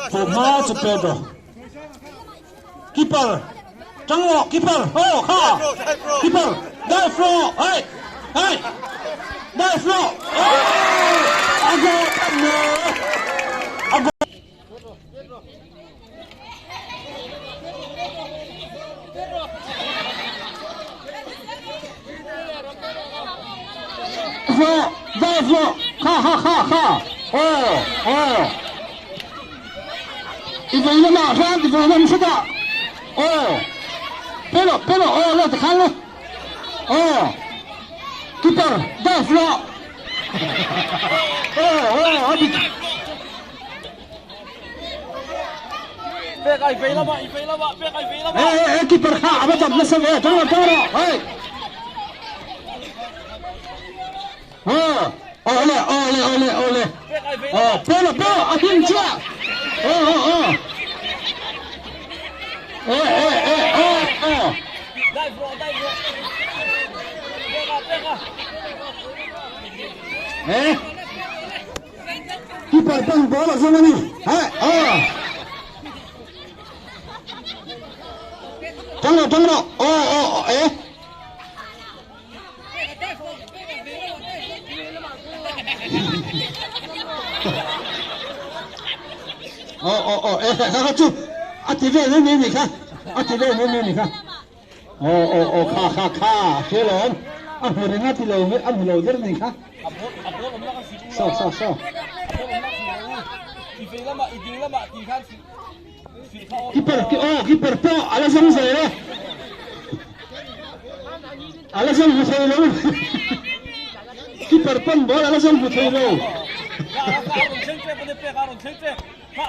Formato Pedro. Keeper. 张洛 keeper. Oh, ha. Keeper. Dive flow. Hey. Hey. Dive flow. Oh. Ago. No. Ago. Flow. Dive flow. Ha ha ha ha. Oh. Oh. Ibrahim Ahsan, Ibrahim sudah. Oh, belok, oh, lihat tekan lo. Oh, kiper, dive lo. Habis. Bek ai vei lama, bek ai vei lama. Kiper ha, apa jam lesem tengok. Hey. Oleh. Bek ai vei Oh, lama. belok, akhirnya cia. Oh. Dive bro. Beka. Kiper bang bola sama ni. Tengok. tu. Aktifkan ni kan. Aktifkan ni kan. Ka. Shalom. Amhurina tilaw ni kan. Abot om nak kasi. So. Vei lama, iding lama, di kan si. Kiper po, alasan saya. Alasan saya lo. Kiper pun bola alasan saya lo. Ka,